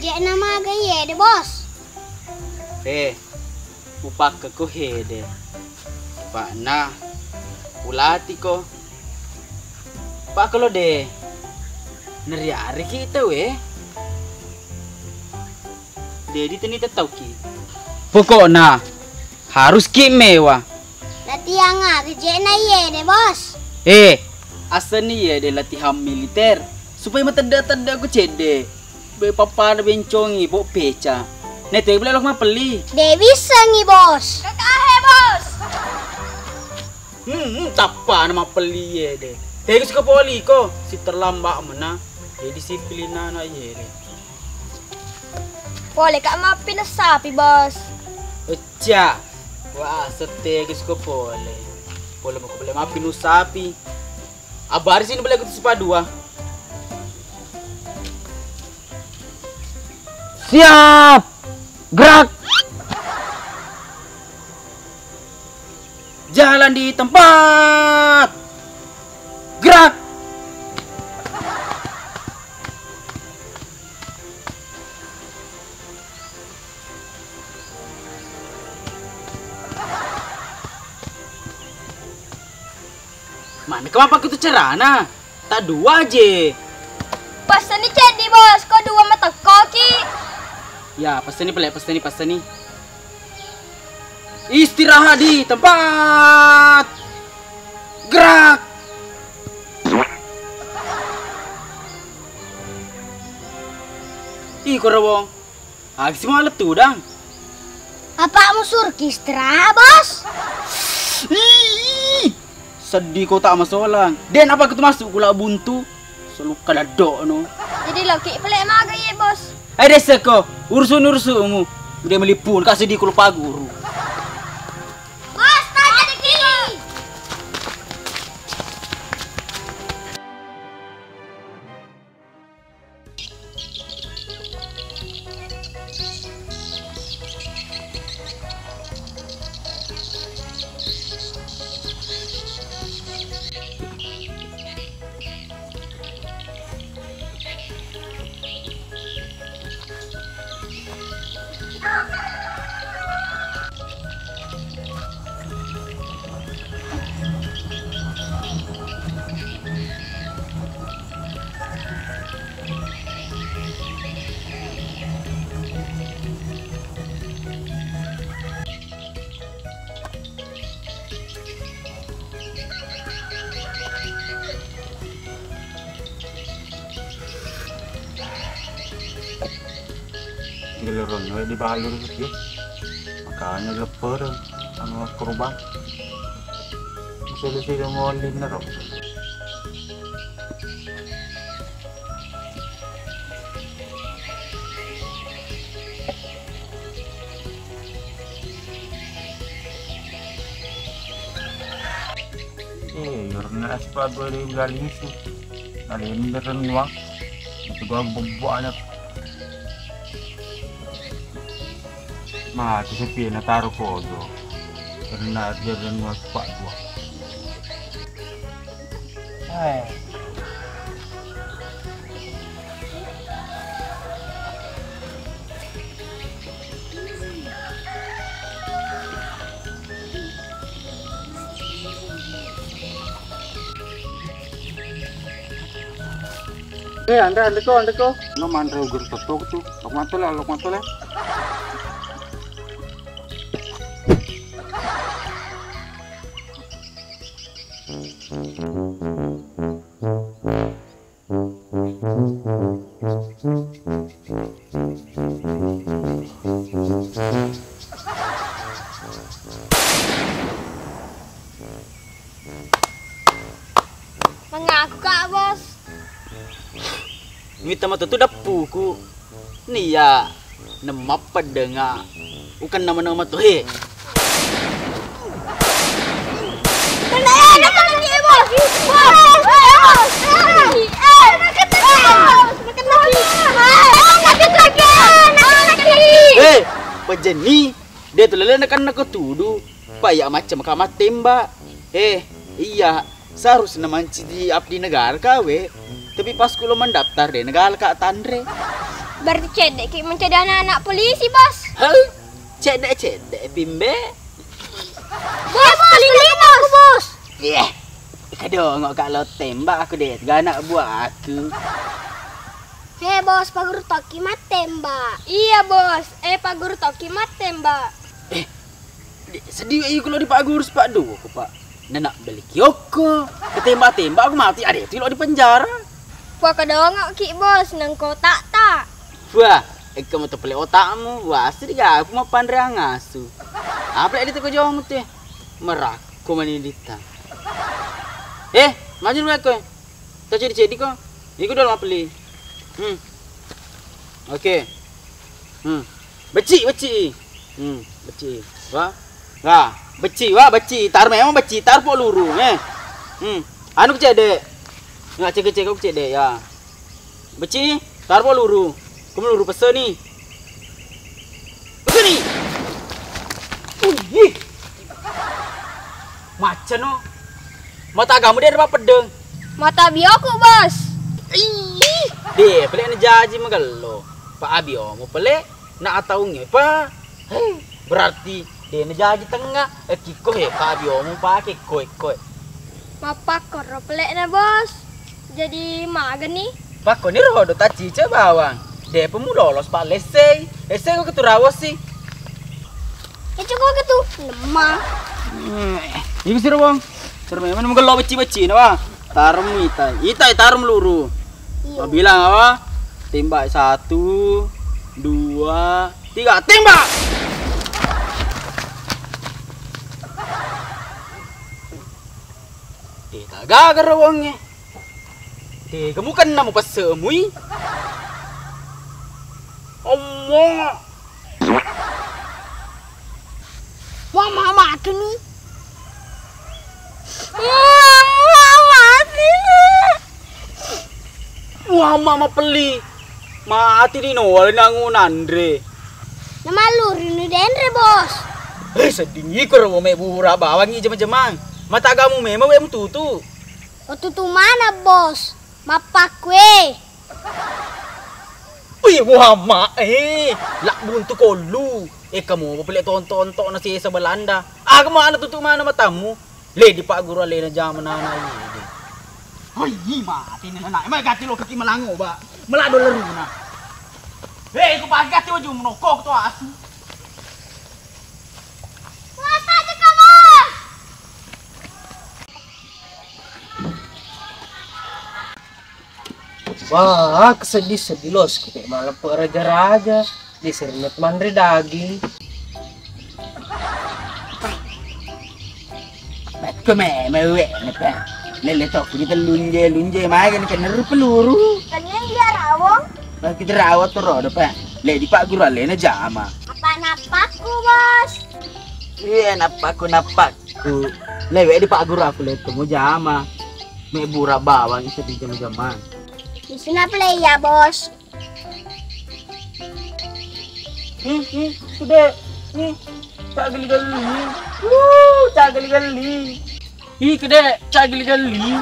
je nama gaya de bos. Upak ko hede. Pak na ulati ko. Pak kalau de neriari kita Dedi tani tahu ki. Pokoknya harus ki mewah. Latihan je na ye de bos. Asal ni ya de latihan militer supaya matanda-tanda ko cede. Be papa na bencongi bo peca. Nete boleh lok mapeli. De bisa ngi bos. Kakak bos. Tapa nama peli ye de. Tegi suka poli ko si terlambat mana. Jadi disiplina na ye de. Boleh kak maafin sapi bos. Eca. Wah, setegi suka boleh. Boleh mau boleh maafin sapi. Abar sini boleh ikut sepadua. Siap. Gerak. Jalan di tempat. Gerak. Mana kenapa gitu cerana? Tak dua aja. Pesan ni jadi bos, kau dua mata koki. Ya, pesan ni. Istirahat di tempat. Gerak. Ih, korowong. Agak semua letu dang. Apa musur istirahat bos? Sedih kau tak masalah. Den apa kau masuk gula buntu? Selalu kaladok no. Jadi laki pelak maga ye bos. Desa kau urusun-urusunmu. Dia melipun kasih di lupa guru. Bos, tak ada kiri. Giliran di balur gitu. Makanya leper sama korban. Solusi yang ngolin na raw. Karena sebagai galing itu, galing beneran uang, itu gua banyak. Mati sepi na taruh kodo, karena dia dan uang pak gua. Anda ko. No mandre ugur totok tu. Lok matole. Mengaku kak bos. Mita mata tu dapuku. Ni ya nama pedenga. Bukan nama-nama tu he. Pejeni dia tu lele nak tudu. Paya macam kamat tembak. Iya. Seharusnya manci di abdi negara kawe. Tapi pas kulo mendaftar deh negara kak Tandre. Berarti cedek kayak mencari anak-anak polisi, Bos. Hei, cedek bimbe. Bos, kelilin aku, Bos. Yeah. Kadang kalau tembak aku deh, gak anak buah aku. Hei, Bos, Pak Guru Toki mat tembak. Iya, Bos. Pak Guru Toki mat tembak. Sedih kalau di Pak Guru Pak Do, Pak. Nenak beli Kyoko. Ketembak-tembak aku mati. Ada itu lo di penjara. Wah, kadang ki, Bos, nang kotak tak. Wah, kamu tuh pelek otakmu. Wah, asli gak aku mau pandai ngasu. Apa yang itu kau jawab tuh? Merak, kau manidita. Maju dulu aku. Tak jadi kau. Ini kau udah mau beli. Oke. Beci. Beci. Wah, beci. Tar memang beci, tar po luru, Anu kecede. Enggak cek aku kecede ya. Beci, tar po luru. Kamu luru pesen nih. Pesen nih. Macam no. Mata kamu dia ada pedeng. Mata bioko, Bos. Deh, pelek ni jaji magalo. Pak Abio mau pelek nak ataunya pa. Berarti dia ni jaji tengah. Kiko Pak Abio mau pakai koi. Mapak koro pelek na, Bos. Jadi magan nih. Pak kau ni rodo tak cica bawang. Dia pemuda lolos Pak lesei. Lesei kau keturawas sih. Cukup gitu. Lemah. Iku sih bang. Terus memang magalo beci na tarum itai tarum luru. Kau bilang apa? Tembak 1, 2, 3, tembak! Tak gagal wongnya. Kamu kan nama pasemui. Omong. Wah, mama tu ni. Mama ni. Wah, mama peli. Mati di nol nangun Andre. Nama lur ni Andre, Bos. Sedih kau me bura bawang ni jema-jemang. Mata kamu memang em tutu. Tutu mana, Bos? Mapak kue. Wih, wama lak buntu kolu. Kamu apa pelik tonton nasi esa Belanda. Kamu mana tutup mana matamu? Le di Pak Guru le na jaman anak ini. Hoi, mati ni anak. Emang gati lo kaki melango ba. Melado leruna. Aku pakai gati wajah menokok tu asu. Masa aja kamu? Wah, kesedih los. Kita malah raja-raja. Diseringat mandri daging. Mewek napa? Lele tok kita lunje mai kan kena peluru. Tanya dia rawong. Kita rawat terus apa? Le di Pak Guru le na jama. Apa napakku, Bos? Iya napakku. Lewe di Pak Guru aku le temu jama. Me bura bawang itu di jama. Di sini play ya, Bos. Sudah. Nih. Tak gali-gali. Tak gali-gali. Ih, kede, tak gali-gali.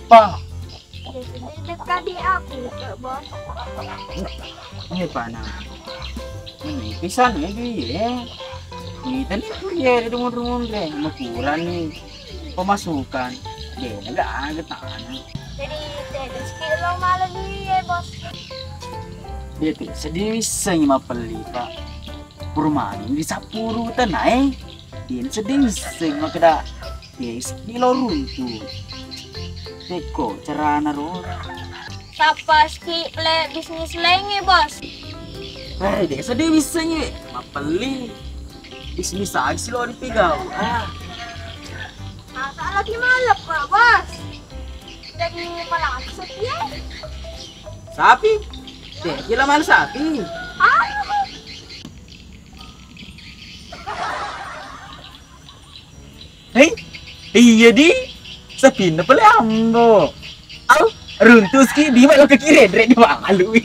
Pa. Dekat di aku, Bos. Ini pana. Ini pisan ya. Ini tadi ya rumah deh, makuran nih pemasukan. Deh, enggak ada tanah. Jadi sekilo malam dia, Bos. Dia tuh sedih sing mapeli, Pak. Perumahan ini di Sapuru tanah. Dia sedih sing makada. Dia sekilo runtuh. Teko cerana ro. Tapas ki le bisnis lenge, Bos. Dia sedih bisanya mapeli. Bisnis aja sih lo dipigau. Asa lagi malap ka, Bos. Jadi malaksot ya. Sapi? Deh, kila mana sapi? Hei, iya di. Sapi na pala ambo. Au, runtus ki di mana ke kiri di malu.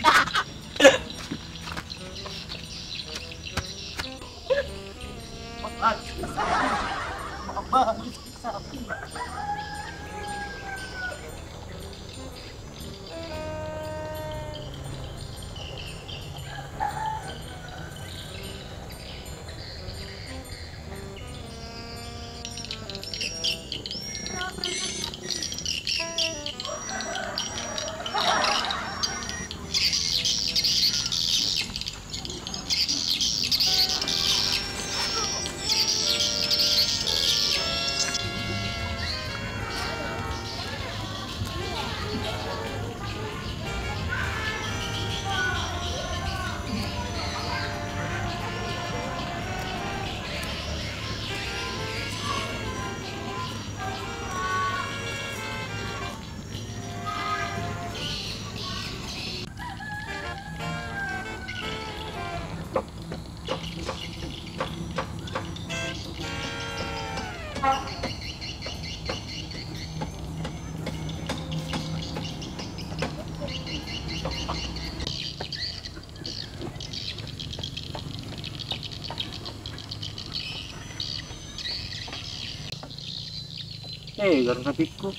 Garu sapiku.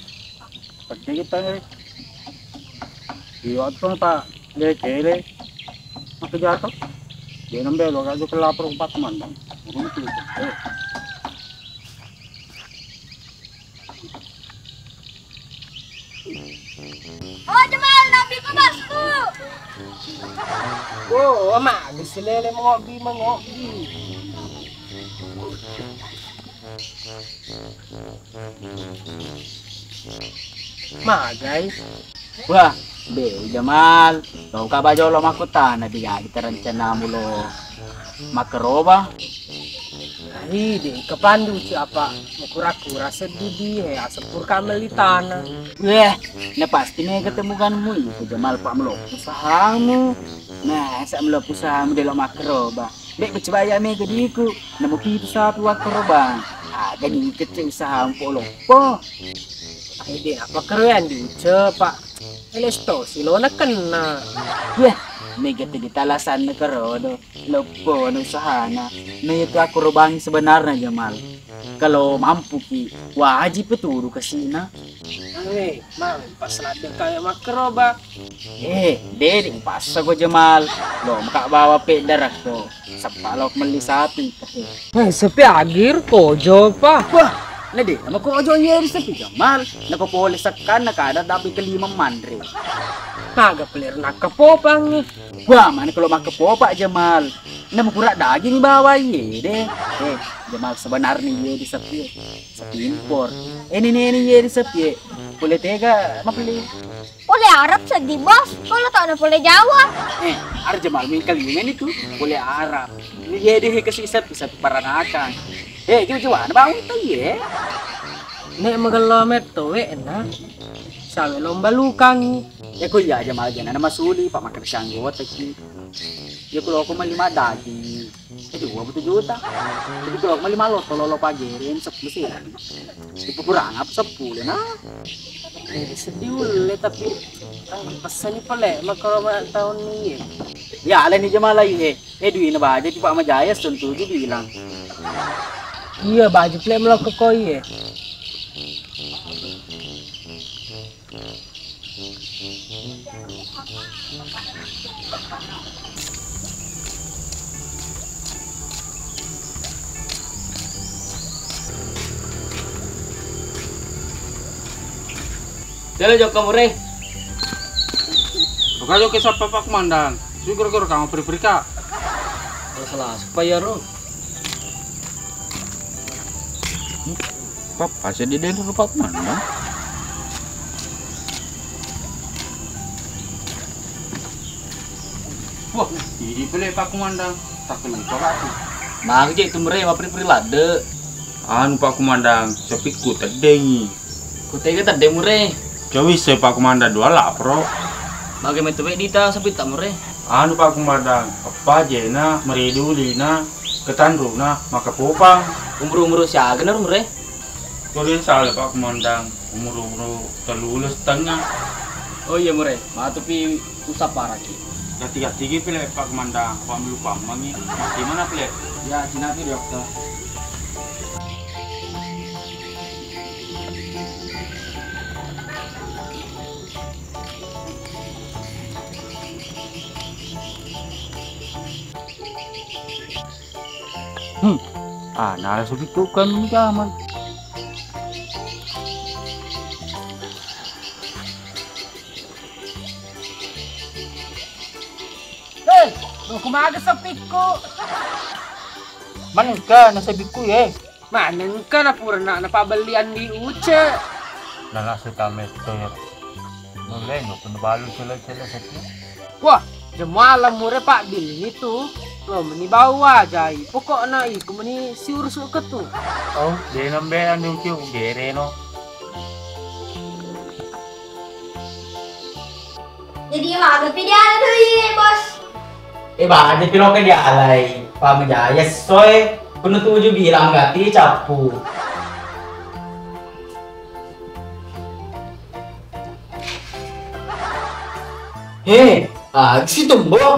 Pagka kita iwat ko pa lele makajato. Di nang belo kaso kelapar upat mandang. Urung itu. Oh, Jamal, nabi ko bosku. Oh, ama, gusto lele mengopi. Magai. Wah, be Jamal. Tahu ka ba jolo makutan na biya kita rencana mulo makaroba. Ay, di kapandu siapa kura-kura sedih asapur kamelitana. Weh, na pasti nih ketemukan mu itu Jamal pak melo usahamu. Nah, sa melo usahamu delo makaroba. Be percaya me ke diku, nemu kita sa makaroba. Ah, gani kecil usahamu polo. Po. Ay, di apa keren di pak. Elesto silo na kena. Weh, may gati ditalasan na karodo. Lopo, ano usahana. Na ito ako rubangin sebenarnya Jamal. Kalau mampu ki, wajib peturu kasi na. Ay, mang paslada kayak makroba. Dede, pasa ko Jamal. Lo, makabawa pe darak ko. Sa palok malisapi. Ay, sapi agir ko, pa. Wah, nade, nama ko ajo yeri sa Jamal. Napopolis sa kan, nakada dapat kalimang mandre. Naga pelir nakapopang ni. Wah, mana kalau makan popak Jamal. Nama kurang daging bawa ye deh. Jamal sebenarnya ye di sapi impor. Ini ye di sapi. Boleh tega, mapili. Boleh Arab sedih bos, kalau tak ada boleh Jawa. Ar Jamal main kalingan itu boleh Arab. Ini ye deh kasih sapi paranakan. Jujuan bangun tuh ye. Nek magalomet to na. Sabi lomba lukang. Ya kuya Jamal jangan nama suli pak makan sanggot lagi. Ya kalau aku mau 5 daging, 20 juta. Jadi kalau aku mau 5 lot, kalau lo pagerin 10 sih. Itu kurang apa 10 nah. Sedih ulit tapi pesan ni pala magkaroon tahun ni. Ya ala ni Jamal lagi duit na ba? Jadi Pak Majaya tentu juga bilang. Iya baju play melok ke koi Dalo jok kamu re. Bukan jok kisah Pak Komandan. Syukur kamu beri kak. Salah supaya ro. Papa saya di daerah Pak Komandan. Wah, ini pilih Pak Komandan. Tak lupa aku. Mang je itu mere mapri lade. Anu Pak Komandan, sepiku terdengi. Kutega tade mure. Cowi saya Pak Komandan 2 lapro. Bagaimana tuh dita sapit tak mure. Anu Pak Komandan, apa jena meridulina ketandruna maka popang. Umur siya gener mure. Turin salah Pak Komandan, umur 3 setengah. Oh iya mure, matupi usap paraki. Gati-gati pilih Pak Komandan, lupa mangi. Di mana pilih? Ya, Cina pi dokter. Nah segitu kan zaman. Kumaga sa piko. Mana ka nasa biku ya? Manan ka na pura na napabalian di uce. Nasa kami ito ya. Noleng, penebalo sila sa Wah, jemalam mure Pak Bil itu. Lo meni bawa jai. Pokok na iku meni siur-sur ketu. Oh, di nambean yung kiyo, gere no. Jadi agak pilihan tuh bos. Ba, jadi lo ke dia alay. Pak Majaya soy, kuno tuju bilang gati capu. Si tumbo.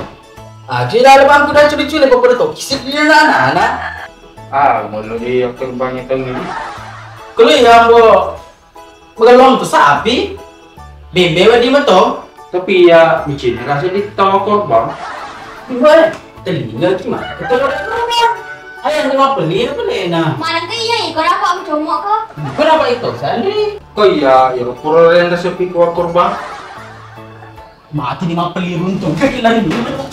Si dalam aku dah curi-curi kepada tu. Kisi dia anak-anak. Mulu di aktor banyak tangi. Kalau yang bo magalong tu sapi. Bebe wa di mato. Tapi ya micin rasa di toko bang. Gimana? Telinga gimana? Ketemu orang. Ayah tengok beli apa na? Mana kaya ikut apa aku cuma ko? Kenapa itu sendiri? Kau ya pura yang rasa pikir korban. Mati di mga pelirun to. Kailan dulu.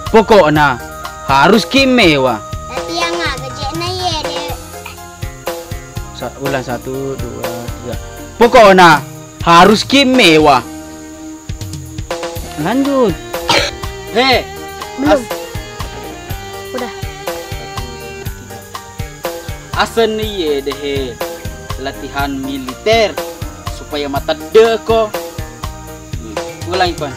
Pokoknya harus kimewa. Tapi yang gajah na ye deh. Ulang 1, 2, 3. Pokoknya harus kimewa. Lanjut. Belum. Udah. Asan ye deh latihan militer supaya mata deko. Ulang Ipan.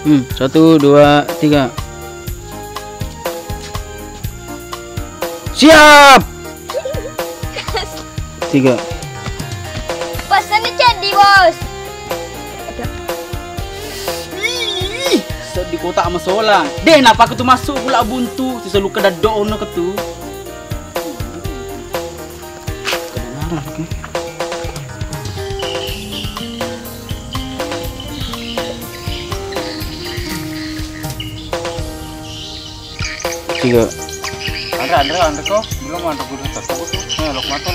1, 2, 3. Siap. 3. Pesan jadi bos. Di kota sama solang. Deh, napa aku tuh masuk pula buntu. Selalu kada doon ke tu. Kedengaran ke? Tiga. Andre kok belum ada guru tersebut tuh. Nih lok mato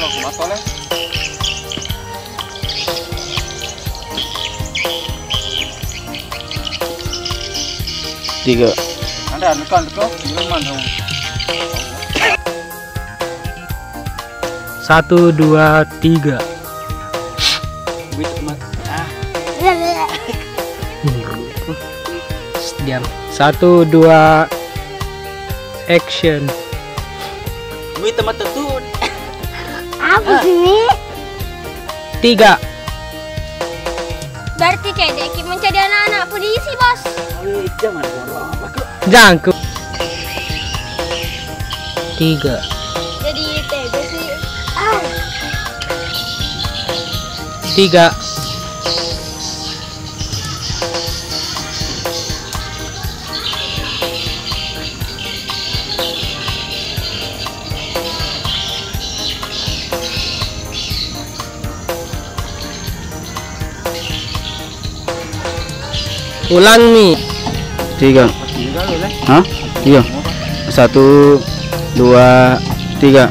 le. Tiga. Andre kok belum ada. 1, 2, 3. Diam. 1, 2, action. Wih teman tetun. Apa sih? 3. Berarti cedek menjadi anak-anak polisi bos. Jangan. Jangkuk. 3. Jadi TB sih. 3. Ulang nih. 3. Hah? 3. 1, 2, 3.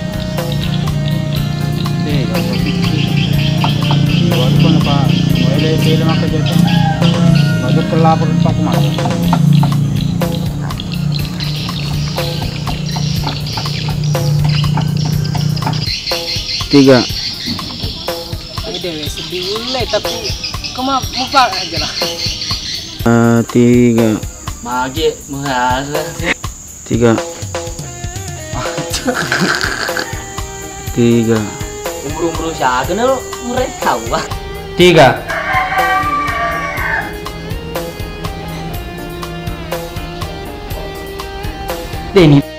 Tiga. Udah sedih mulai tapi kamu muka aja lah. 3. Mage merasa 3. 3. umur siapa lo mereka wah. 3. Denny.